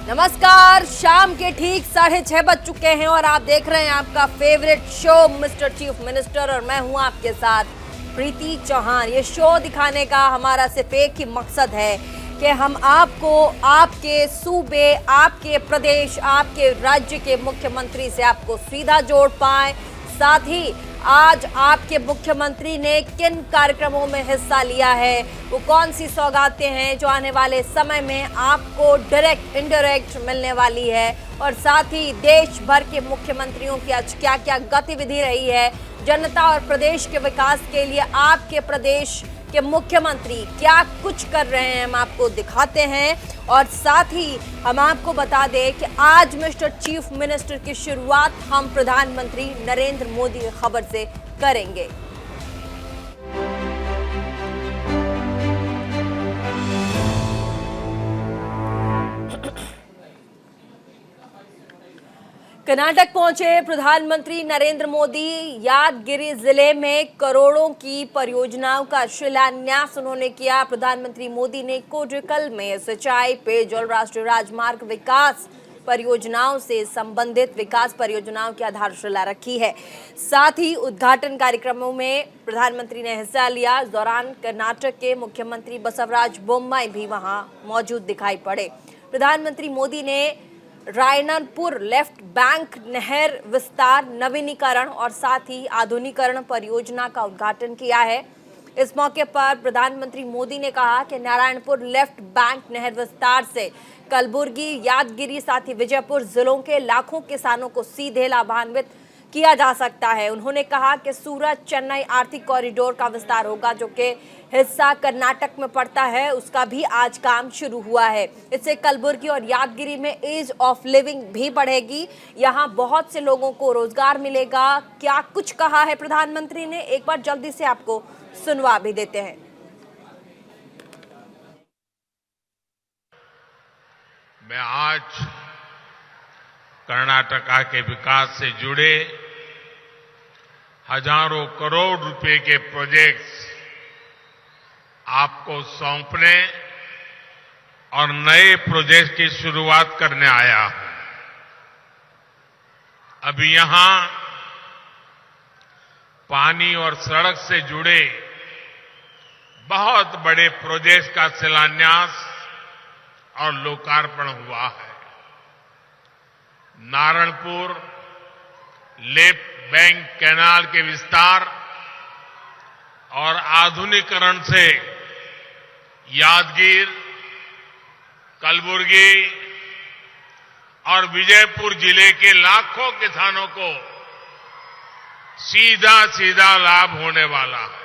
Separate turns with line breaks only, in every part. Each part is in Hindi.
नमस्कार, शाम के ठीक 6:30 बज चुके हैं और आप देख रहे हैं आपका favourite show mister chief minister और मैं हूं आपके साथ प्रीति चौहान। ये शो दिखाने का हमारा सिर्फ एक ही मकसद है कि हम आपको आपके सूबे, आपके प्रदेश, आपके राज्य के मुख्यमंत्री से आपको सीधा जोड़ पाएं। साथ ही आज आपके मुख्यमंत्री ने किन कार्यक्रमों में हिस्सा लिया है, वो कौन सी सौगातें हैं जो आने वाले समय में आपको डायरेक्ट इनडायरेक्ट मिलने वाली है, और साथ ही देश भर के मुख्यमंत्रियों की आज क्या क्या गतिविधि रही है, जनता और प्रदेश के विकास के लिए आपके प्रदेश के मुख्यमंत्री क्या कुछ कर रहे हैं, हम आपको दिखाते हैं। और साथ ही हम आपको बता दें कि आज मिस्टर चीफ मिनिस्टर की शुरुआत हम प्रधानमंत्री नरेंद्र मोदी की खबर से करेंगे। कर्नाटक पहुंचे प्रधानमंत्री नरेंद्र मोदी। यादगिरी जिले में करोड़ों की परियोजनाओं का शिलान्यास उन्होंने किया। प्रधानमंत्री मोदी ने कोडकल में सिंचाई, पेयजल, राष्ट्रीय राजमार्ग विकास परियोजनाओं से संबंधित विकास परियोजनाओं की आधारशिला रखी है। साथ ही उद्घाटन कार्यक्रमों में प्रधानमंत्री ने हिस्सा लिया। इस दौरान कर्नाटक के मुख्यमंत्री बसवराज बोम्मई भी वहां मौजूद दिखाई पड़े। प्रधानमंत्री मोदी ने रायनपुर लेफ्ट बैंक नहर विस्तार, नवीनीकरण और साथ ही आधुनिकीकरण परियोजना का उद्घाटन किया है। इस मौके पर प्रधानमंत्री मोदी ने कहा कि नारायणपुर लेफ्ट बैंक नहर विस्तार से कलबुर्गी, यादगिरी, साथ ही विजयपुर जिलों के लाखों किसानों को सीधे लाभान्वित किया जा सकता है। उन्होंने कहा कि सूरत चेन्नई आर्थिक कॉरिडोर का विस्तार होगा, जो कि हिस्सा कर्नाटक में पड़ता है, उसका भी आज काम शुरू हुआ है। इससे कलबुर्गी और यादगिरी में एज ऑफ लिविंग भी बढ़ेगी, यहाँ बहुत से लोगों को रोजगार मिलेगा। क्या कुछ कहा है प्रधानमंत्री ने, एक बार जल्दी से आपको सुनवा भी देते हैं।
मैं आज कर्नाटका के विकास से जुड़े हजारों करोड़ रुपए के प्रोजेक्ट्स आपको सौंपने और नए प्रोजेक्ट की शुरुआत करने आया हूं। अभी यहां पानी और सड़क से जुड़े बहुत बड़े प्रोजेक्ट का शिलान्यास और लोकार्पण हुआ है। नारायणपुर लेफ्ट बैंक कैनाल के विस्तार और आधुनिकीकरण से यादगीर, कलबुर्गी और विजयपुर जिले के लाखों किसानों को सीधा सीधा लाभ होने वाला है।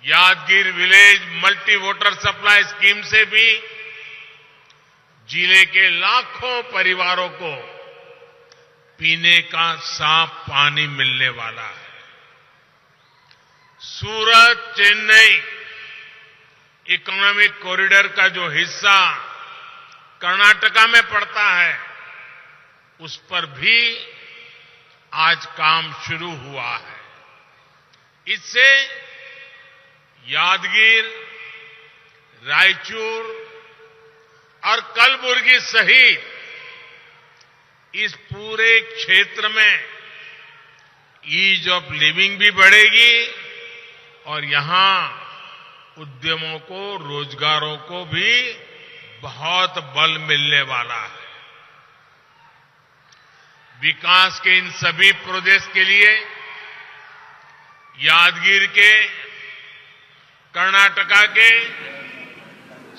Yadgir village multi water supply scheme से भी जिले के लाखों परिवारों को पीने का साफ पानी मिलने वाला है। सूरत चेन्नई इकोनॉमिक कॉरिडोर का जो हिस्सा कर्नाटका में पड़ता है, उस पर भी आज काम शुरू हुआ है। इससे यादगीर, रायचूर और कलबुर्गी सहित इस पूरे क्षेत्र में ईज ऑफ लिविंग भी बढ़ेगी और यहां उद्यमों को, रोजगारों को भी बहुत बल मिलने वाला है। विकास के इन सभी प्रोजेक्ट्स के लिए यादगीर के, कर्नाटका के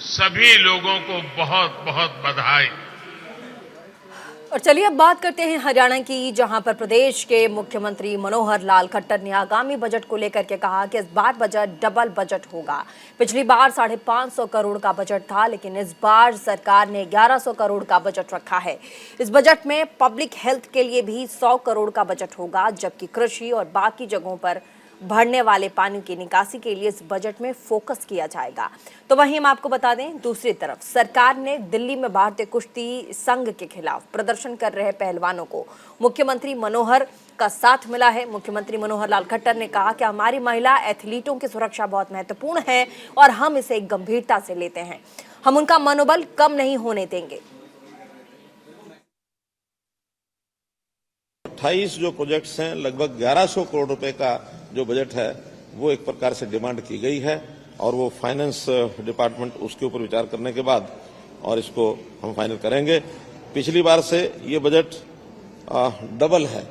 सभी लोगों को बहुत बहुत बधाई।
और चलिए अब बात करते हैं हरियाणा की, जहां पर प्रदेश के मुख्यमंत्री मनोहर लाल खट्टर ने आगामी बजट को लेकर के कहा कि इस बार बजट डबल बजट होगा। पिछली बार 550 करोड़ का बजट था, लेकिन इस बार सरकार ने 1100 करोड़ का बजट रखा है। इस बजट में पब्लिक हेल्थ के लिए भी 100 करोड़ का बजट होगा, जबकि कृषि और बाकी जगहों पर भरने वाले पानी की निकासी के लिए इस बजट में फोकस किया जाएगा। तो वहीं हम आपको बता दें, दूसरी तरफ सरकार ने दिल्ली में भारतीय कुश्ती संघ के खिलाफ प्रदर्शन कर रहे पहलवानों को मुख्यमंत्री मनोहर का साथ मिला है। मुख्यमंत्री मनोहर लाल खट्टर ने कहा कि हमारी महिला एथलीटों की सुरक्षा बहुत महत्वपूर्ण है और हम इसे गंभीरता से लेते हैं। हम उनका मनोबल कम नहीं होने देंगे।
28 जो प्रोजेक्ट्स हैं, लगभग 1100 करोड़ रुपए का जो बजट है वो एक प्रकार से डिमांड की गई है और वो फाइनेंस डिपार्टमेंट उसके ऊपर विचार करने के बाद और इसको हम फाइनल करेंगे। पिछली बार से ये बजट डबल है।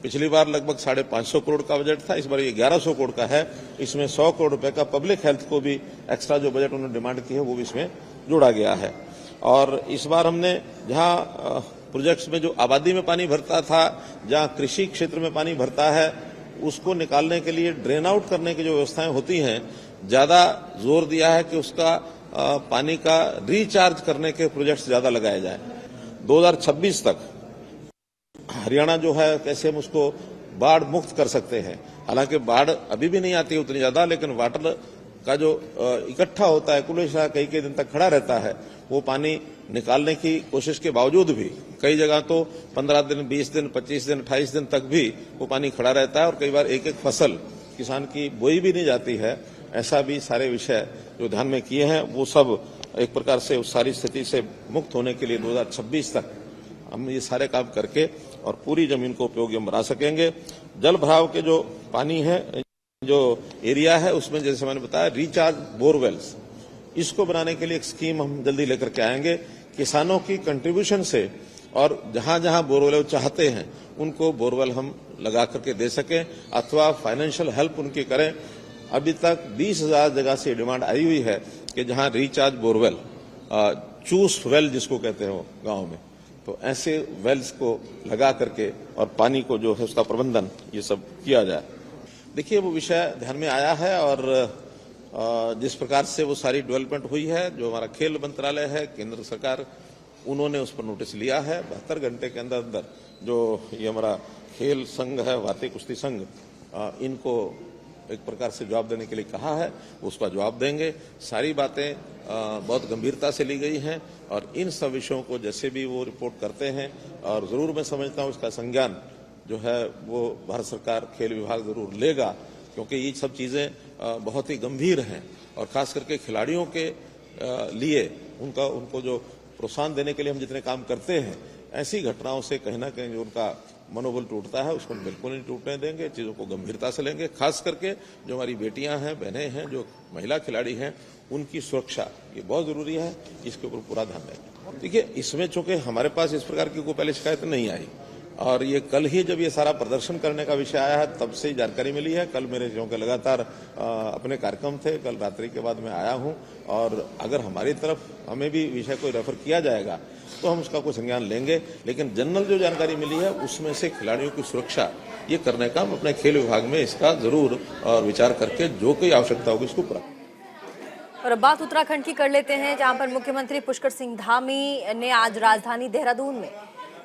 पिछली बार लगभग 550 करोड़ का बजट था, इस बार ये 1100 करोड़ का है। इसमें 100 करोड़ रुपए का पब्लिक हेल्थ को भी एक्स्ट्रा जो बजट उन्होंने डिमांड की है वो भी इसमें जोड़ा गया है। और इस बार हमने जहां प्रोजेक्ट्स में जो आबादी में पानी भरता था, जहां कृषि क्षेत्र में पानी भरता है, उसको निकालने के लिए ड्रेन आउट करने की जो व्यवस्थाएं होती हैं, ज्यादा जोर दिया है कि उसका पानी का रिचार्ज करने के प्रोजेक्ट्स ज्यादा लगाए जाए। 2026 तक हरियाणा जो है कैसे हम उसको बाढ़ मुक्त कर सकते हैं। हालांकि बाढ़ अभी भी नहीं आती है उतनी ज्यादा, लेकिन वाटर का जो इकट्ठा होता है कुलेशा कई दिन तक खड़ा रहता है, वो पानी निकालने की कोशिश के बावजूद भी कई जगह तो 15 दिन, 20 दिन, 25 दिन, 28 दिन तक भी वो पानी खड़ा रहता है और कई बार एक फसल किसान की बोई भी नहीं जाती है। ऐसा भी सारे विषय जो ध्यान में किए हैं वो सब एक प्रकार से उस सारी स्थिति से मुक्त होने के लिए 2026 तक हम ये सारे काम करके और पूरी जमीन को उपयोगी हम बना सकेंगे। जल भराव के जो पानी है, जो एरिया है, उसमें जैसे मैंने बताया रिचार्ज बोरवेल्स, इसको बनाने के लिए एक स्कीम हम जल्दी लेकर के आएंगे। किसानों की कंट्रीब्यूशन से और जहां जहां बोरवेल चाहते हैं उनको बोरवेल हम लगा करके दे सकें अथवा फाइनेंशियल हेल्प उनकी करें। अभी तक 20,000 जगह से डिमांड आई हुई है कि जहां रिचार्ज बोरवेल, चूस वेल जिसको कहते हैं वो गांव में, तो ऐसे वेल्स को लगा करके और पानी को जो है उसका प्रबंधन ये सब किया जाए। देखिए वो विषय ध्यान में आया है और जिस प्रकार से वो सारी डेवलपमेंट हुई है, जो हमारा खेल मंत्रालय है, केंद्र सरकार, उन्होंने उस पर नोटिस लिया है। 72 घंटे के अंदर अंदर जो ये हमारा खेल संघ है, भारतीय कुश्ती संघ, इनको एक प्रकार से जवाब देने के लिए कहा है, उसका जवाब देंगे। सारी बातें बहुत गंभीरता से ली गई हैं और इन सब विषयों को जैसे भी वो रिपोर्ट करते हैं और जरूर मैं समझता हूं इसका संज्ञान जो है वो भारत सरकार खेल विभाग जरूर लेगा, क्योंकि ये सब चीजें बहुत ही गंभीर हैं और खास करके खिलाड़ियों के लिए उनको जो प्रोत्साहन देने के लिए हम जितने काम करते हैं, ऐसी घटनाओं से कहीं ना कहीं जो उनका मनोबल टूटता है उसको बिल्कुल नहीं टूटने देंगे। चीजों को गंभीरता से लेंगे। खास करके जो हमारी बेटियां हैं, बहनें हैं, जो महिला खिलाड़ी हैं, उनकी सुरक्षा ये बहुत जरूरी है, इसके ऊपर पूरा ध्यान देंगे। देखिए इसमें चूंकि हमारे पास इस प्रकार की कोई पहले शिकायत नहीं आई और ये कल ही जब ये सारा प्रदर्शन करने का विषय आया है तब से ही जानकारी मिली है। कल मेरे क्योंकि लगातार अपने कार्यक्रम थे, कल रात्रि के बाद मैं आया हूं और अगर हमारी तरफ हमें भी विषय को रेफर किया जाएगा तो हम उसका कोई संज्ञान लेंगे। लेकिन जनरल जो जानकारी मिली है उसमें से खिलाड़ियों की सुरक्षा ये करने का हम अपने खेल विभाग में इसका जरूर और विचार करके जो कोई आवश्यकता होगी इसको पूरा।
और अब बात उत्तराखंड की कर लेते हैं, जहां पर मुख्यमंत्री पुष्कर सिंह धामी ने आज राजधानी देहरादून में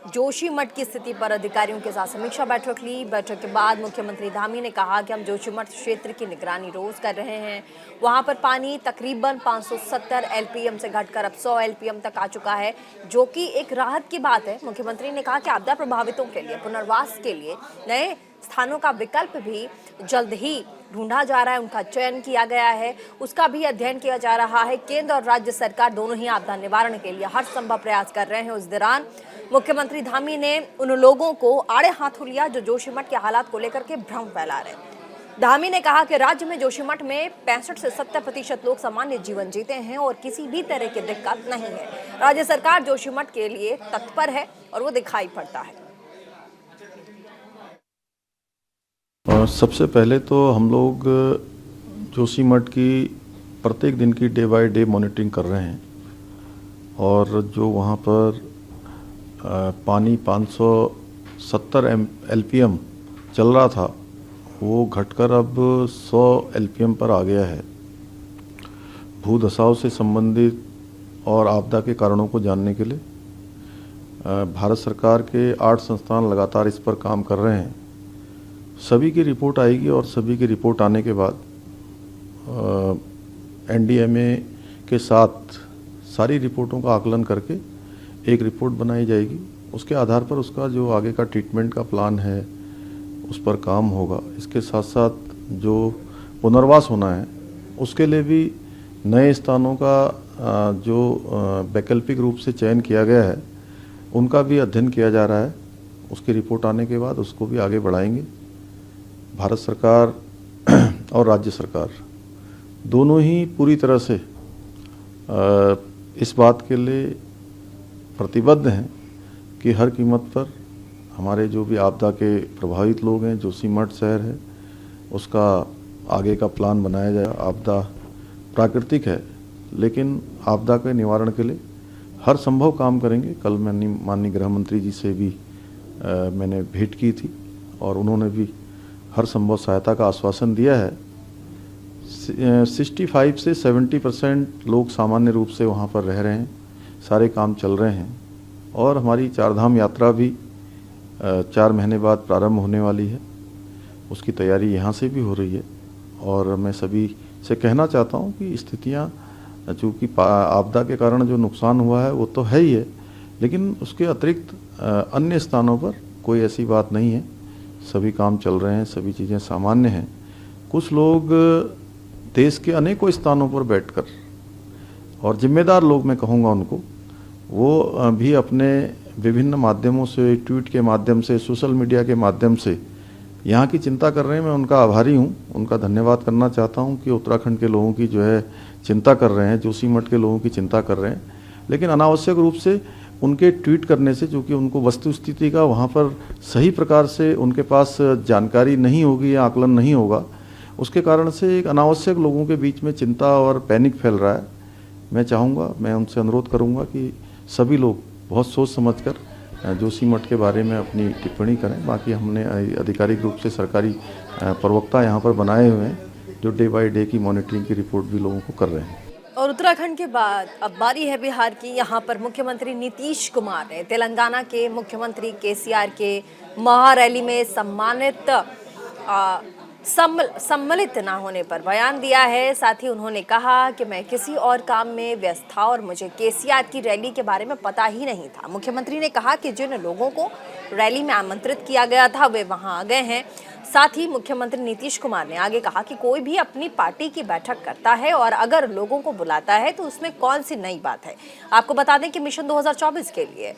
जोशीमठ की स्थिति पर अधिकारियों के साथ समीक्षा बैठक ली। बैठक के बाद मुख्यमंत्री धामी ने कहा कि हम जोशीमठ क्षेत्र की निगरानी रोज कर रहे हैं। वहां पर पानी तकरीबन 570 एलपीएम से घटकर अब 100 एलपीएम तक आ चुका है, जो कि एक राहत की बात है। मुख्यमंत्री ने कहा कि आपदा प्रभावितों के लिए पुनर्वास के लिए नए स्थानों का विकल्प भी जल्द ही ढूंढा जा रहा है, उनका चयन किया गया है, उसका भी अध्ययन किया जा रहा है। केंद्र और राज्य सरकार दोनों ही आपदा निवारण के लिए हर संभव प्रयास कर रहे हैं। उस दौरान मुख्यमंत्री धामी ने उन लोगों को आड़े हाथों लिया जो जोशीमठ के हालात को लेकर के भ्रम फैला रहे हैं। धामी ने कहा कि राज्य में जोशीमठ में 65 से 70% लोग सामान्य जीवन जीते हैं और किसी भी तरह की दिक्कत नहीं है। राज्य सरकार जोशीमठ के लिए तत्पर है और वो दिखाई पड़ता है।
सबसे पहले तो हम लोग जोशीमठ की प्रत्येक दिन की डे बाय डे मॉनिटरिंग कर रहे हैं और जो वहाँ पर पानी 570 एलपीएम चल रहा था वो घटकर अब 100 एलपीएम पर आ गया है। भूधसाव से संबंधित और आपदा के कारणों को जानने के लिए भारत सरकार के 8 संस्थान लगातार इस पर काम कर रहे हैं। सभी की रिपोर्ट आएगी और सभी की रिपोर्ट आने के बाद एनडीएमए के साथ सारी रिपोर्टों का आकलन करके एक रिपोर्ट बनाई जाएगी। उसके आधार पर उसका जो आगे का ट्रीटमेंट का प्लान है उस पर काम होगा। इसके साथ साथ जो पुनर्वास होना है उसके लिए भी नए स्थानों का जो वैकल्पिक रूप से चयन किया गया है उनका भी अध्ययन किया जा रहा है। उसकी रिपोर्ट आने के बाद उसको भी आगे बढ़ाएंगे। भारत सरकार और राज्य सरकार दोनों ही पूरी तरह से इस बात के लिए प्रतिबद्ध हैं कि हर कीमत पर हमारे जो भी आपदा के प्रभावित लोग हैं, जोशीमठ शहर है, उसका आगे का प्लान बनाया जाए। आपदा प्राकृतिक है, लेकिन आपदा के निवारण के लिए हर संभव काम करेंगे। कल मैंने माननीय गृह मंत्री जी से भी मैंने भेंट की थी और उन्होंने भी हर संभव सहायता का आश्वासन दिया है। 65 से 70% लोग सामान्य रूप से वहाँ पर रह रहे हैं, सारे काम चल रहे हैं और हमारी चारधाम यात्रा भी 4 महीने बाद प्रारंभ होने वाली है। उसकी तैयारी यहाँ से भी हो रही है और मैं सभी से कहना चाहता हूँ कि स्थितियाँ, चूँकि आपदा के कारण जो नुकसान हुआ है वो तो है ही है, लेकिन उसके अतिरिक्त अन्य स्थानों पर कोई ऐसी बात नहीं है। सभी काम चल रहे हैं, सभी चीज़ें सामान्य हैं। कुछ लोग देश के अनेकों स्थानों पर बैठकर, और जिम्मेदार लोग मैं कहूँगा उनको, वो भी अपने विभिन्न माध्यमों से, ट्वीट के माध्यम से, सोशल मीडिया के माध्यम से यहाँ की चिंता कर रहे हैं। मैं उनका आभारी हूँ, उनका धन्यवाद करना चाहता हूँ कि उत्तराखंड के लोगों की जो है चिंता कर रहे हैं, जोशीमठ के लोगों की चिंता कर रहे हैं। लेकिन अनावश्यक रूप से उनके ट्वीट करने से, जो कि उनको वस्तुस्थिति का वहाँ पर सही प्रकार से उनके पास जानकारी नहीं होगी या आकलन नहीं होगा, उसके कारण से एक अनावश्यक लोगों के बीच में चिंता और पैनिक फैल रहा है। मैं चाहूँगा, मैं उनसे अनुरोध करूँगा कि सभी लोग बहुत सोच समझकर जोशीमठ के बारे में अपनी टिप्पणी करें। बाकी हमने आधिकारिक रूप से सरकारी प्रवक्ता यहाँ पर बनाए हुए हैं जो डे बाय डे की मॉनिटरिंग की रिपोर्ट भी लोगों को कर रहे हैं।
और उत्तराखंड के बाद अब बारी है बिहार की। यहाँ पर मुख्यमंत्री नीतीश कुमार ने तेलंगाना के मुख्यमंत्री केसीआर के महारैली में सम्मिलित ना होने पर बयान दिया है। साथ ही उन्होंने कहा कि मैं किसी और काम में व्यस्त था और मुझे केसीआर की रैली के बारे में पता ही नहीं था। मुख्यमंत्री ने कहा कि जिन लोगों को रैली में आमंत्रित किया गया था वे वहां आ गए हैं। साथ ही मुख्यमंत्री नीतीश कुमार ने आगे कहा कि कोई भी अपनी पार्टी की बैठक करता है और अगर लोगों को बुलाता है तो उसमें कौन सी नई बात है। आपको बता दें कि मिशन 2024 के लिए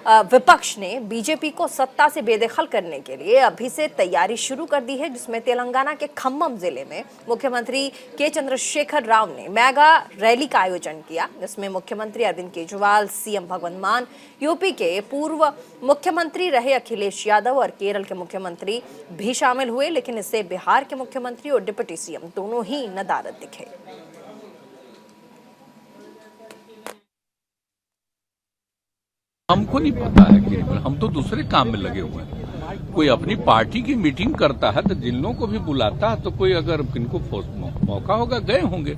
विपक्ष ने बीजेपी को सत्ता से बेदखल करने के लिए अभी से तैयारी शुरू कर दी है, जिसमें तेलंगाना के खम्मम जिले में मुख्यमंत्री के चंद्रशेखर राव ने मेगा रैली का आयोजन किया, जिसमें मुख्यमंत्री अरविंद केजरीवाल, सीएम भगवंत मान, यूपी के पूर्व मुख्यमंत्री रहे अखिलेश यादव और केरल के मुख्यमंत्री भी शामिल हुए। लेकिन इससे बिहार के मुख्यमंत्री और डिप्टी सीएम दोनों ही नदारद दिखे।
हमको नहीं पता है कि हम तो दूसरे काम में लगे हुए हैं। कोई अपनी पार्टी की मीटिंग करता है तो जिन लोगों को भी बुलाता है तो कोई अगर किनको मौका होगा गए होंगे।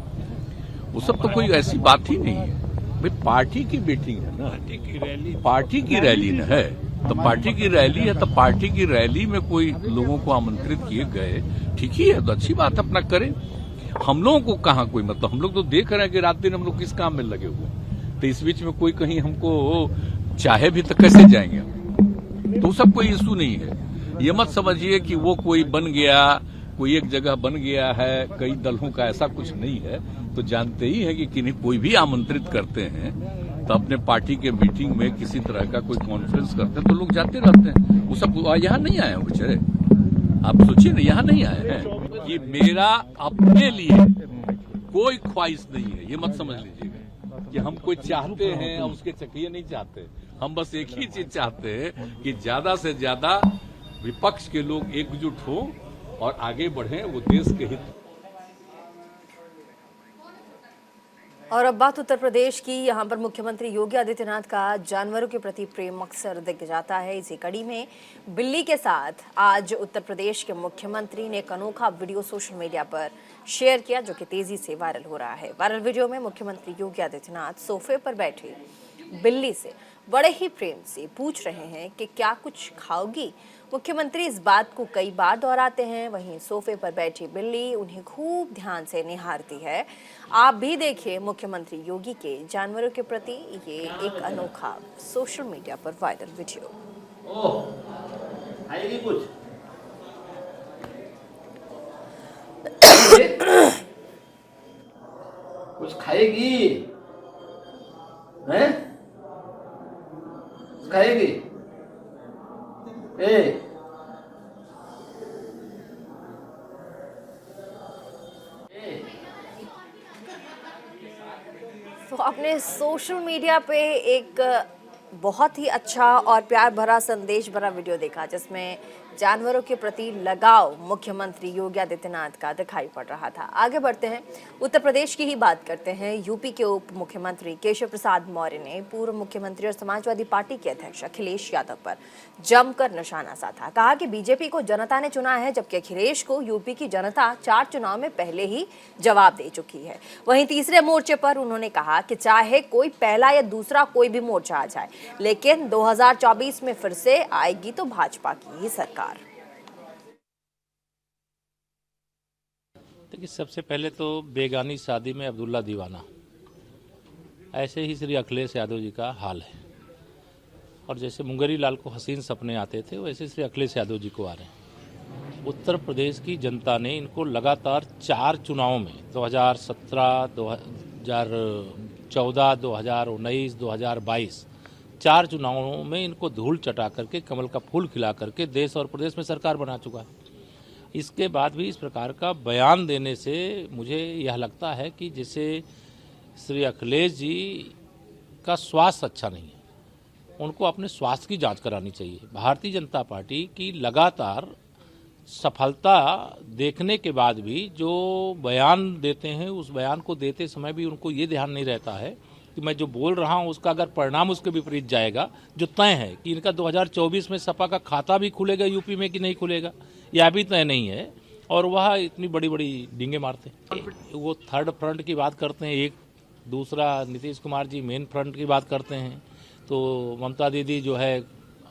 वो सब तो कोई ऐसी बात ही नहीं है। भाई पार्टी की मीटिंग है ना, पार्टी की रैली न है तो पार्टी की रैली है तो पार्टी की रैली में कोई लोगों को आमंत्रित किए गए, ठीक ही है, तो अच्छी बात अपना करें। हम लोगों को कहाँ कोई मतलब, हम लोग तो देख रहे हैं कि रात दिन हम लोग किस काम में लगे हुए हैं। तो इस बीच में कोई कहीं हमको चाहे भी तो कैसे जाएंगे। तो सब कोई इशू नहीं है। ये मत समझिए कि वो कोई बन गया, कोई एक जगह बन गया है, कई दलों का, ऐसा कुछ नहीं है। तो जानते ही है कि किन्हीं कोई भी आमंत्रित करते हैं तो अपने पार्टी के मीटिंग में किसी तरह का कोई कॉन्फ्रेंस करते हैं तो लोग जाते रहते हैं। वो सब यहाँ नहीं आए हैं बेचारे, आप सोचिए ना, यहाँ नहीं आए हैं। ये मेरा अपने लिए कोई ख्वाहिश नहीं है, ये मत समझ लीजिएगा कि हम कोई चाहते हैं और उसके चक्रिए नहीं चाहते। हम बस एक ही चीज चाहते हैं कि ज्यादा से ज्यादा विपक्ष के लोग एकजुट हों और आगे बढ़ें, वो देश के हित।
और अब बात उत्तर प्रदेश की। यहाँ पर मुख्यमंत्री योगी आदित्यनाथ का जानवरों के प्रति प्रेम अक्सर दिख जाता है। इसी कड़ी में बिल्ली के साथ आज उत्तर प्रदेश के मुख्यमंत्री ने एक अनोखा वीडियो सोशल मीडिया पर शेयर किया, जो कि तेजी से वायरल हो रहा है। वायरल वीडियो में मुख्यमंत्री योगी आदित्यनाथ सोफे पर बैठी बिल्ली से बड़े ही प्रेम से पूछ रहे हैं कि क्या कुछ खाओगी। मुख्यमंत्री इस बात को कई बार दोहराते हैं। वहीं सोफे पर बैठी बिल्ली उन्हें खूब ध्यान से निहारती है। आप भी देखिए मुख्यमंत्री योगी के जानवरों के प्रति ये एक अनोखा सोशल मीडिया पर वायरल वीडियो।
खाएगी कुछ? कुछ कुछ खाएगी? हैं? खाएगी? ए
तो अपने सोशल मीडिया पे एक बहुत ही अच्छा और प्यार भरा संदेश भरा वीडियो देखा जिसमें जानवरों के प्रति लगाव मुख्यमंत्री योगी आदित्यनाथ का दिखाई पड़ रहा था। आगे बढ़ते हैं, उत्तर प्रदेश की ही बात करते हैं। यूपी के उप मुख्यमंत्री केशव प्रसाद मौर्य ने पूर्व मुख्यमंत्री और समाजवादी पार्टी के अध्यक्ष अखिलेश यादव पर जमकर निशाना साधा। कहा कि बीजेपी को जनता ने चुना है, जबकि अखिलेश को यूपी की जनता 4 चुनाव में पहले ही जवाब दे चुकी है। वहीं तीसरे मोर्चे पर उन्होंने कहा कि चाहे कोई पहला या दूसरा कोई भी मोर्चा आ जाए, लेकिन 2024 में फिर से आएगी तो भाजपा की ही सरकार।
देखिए, सबसे पहले तो बेगानी शादी में अब्दुल्ला दीवाना, ऐसे ही श्री अखिलेश यादव जी का हाल है। और जैसे मुंगेरी लाल को हसीन सपने आते थे, वैसे श्री अखिलेश यादव जी को आ रहे हैं। उत्तर प्रदेश की जनता ने इनको लगातार 4 चुनावों में 2017, 2014, 2019, 2022 4 चुनावों में इनको धूल चटा करके, कमल का फूल खिला करके देश और प्रदेश में सरकार बना चुका है। इसके बाद भी इस प्रकार का बयान देने से मुझे यह लगता है कि जैसे श्री अखिलेश जी का स्वास्थ्य अच्छा नहीं है, उनको अपने स्वास्थ्य की जांच करानी चाहिए। भारतीय जनता पार्टी की लगातार सफलता देखने के बाद भी जो बयान देते हैं, उस बयान को देते समय भी उनको ये ध्यान नहीं रहता है कि मैं जो बोल रहा हूं उसका अगर परिणाम उसके विपरीत जाएगा, जो तय है कि इनका 2024 में सपा का खाता भी खुलेगा यूपी में कि नहीं खुलेगा, यह भी तय नहीं है। और वह इतनी बड़ी बड़ी डींगे मारते हैं। वो थर्ड फ्रंट की बात करते हैं, एक दूसरा नीतीश कुमार जी मेन फ्रंट की बात करते हैं, तो ममता दीदी जो है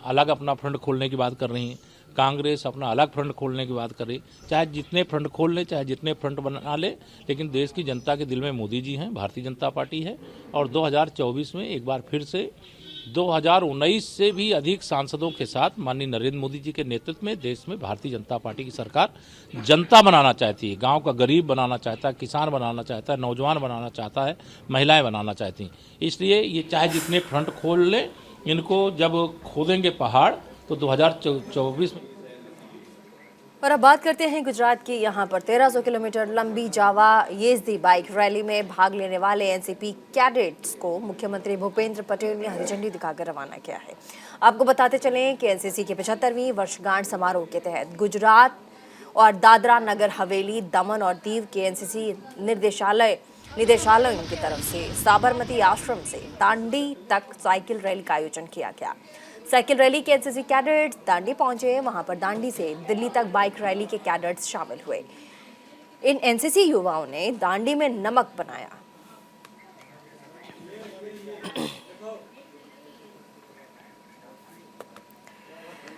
अलग अपना फ्रंट खोलने की बात कर रही हैं, कांग्रेस अपना अलग फ्रंट खोलने की बात कर रही। चाहे जितने फ्रंट खोल ले, चाहे जितने फ्रंट बना ले, लेकिन देश की जनता के दिल में मोदी जी हैं, भारतीय जनता पार्टी है। और 2024 में एक बार फिर से 2019 से भी अधिक सांसदों के साथ माननीय नरेंद्र मोदी जी के नेतृत्व में देश में भारतीय जनता पार्टी की सरकार जनता बनाना चाहती है, गांव का गरीब बनाना चाहता है, किसान बनाना चाहता है, नौजवान बनाना चाहता है, महिलाएं बनाना चाहती हैं। इसलिए ये चाहे जितने फ्रंट खोल ले, इनको जब खोदेंगे पहाड़ तो 2024 में।
और अब बात करते हैं गुजरात की। यहाँ पर 1300 किलोमीटर लंबी जावा येजदी बाइक रैली में भाग लेने वाले एनसीपी कैडेट्स को मुख्यमंत्री भूपेंद्र पटेल ने हरी झंडी दिखाकर रवाना किया है। आपको बताते चलें कि एनसीसी के 75वीं वर्षगांठ समारोह के तहत गुजरात और दादरा नगर हवेली, दमन और दीव के एनसीसी निदेशालयों की तरफ से साबरमती आश्रम से दांडी तक साइकिल रैली का आयोजन किया गया। साइकिल रैली के एनसीसी कैडेट्स दांडी पहुंचे। वहां पर दांडी से दिल्ली तक बाइक रैली के कैडेट्स शामिल हुए। इन एनसीसी युवाओं ने दांडी में नमक बनाया।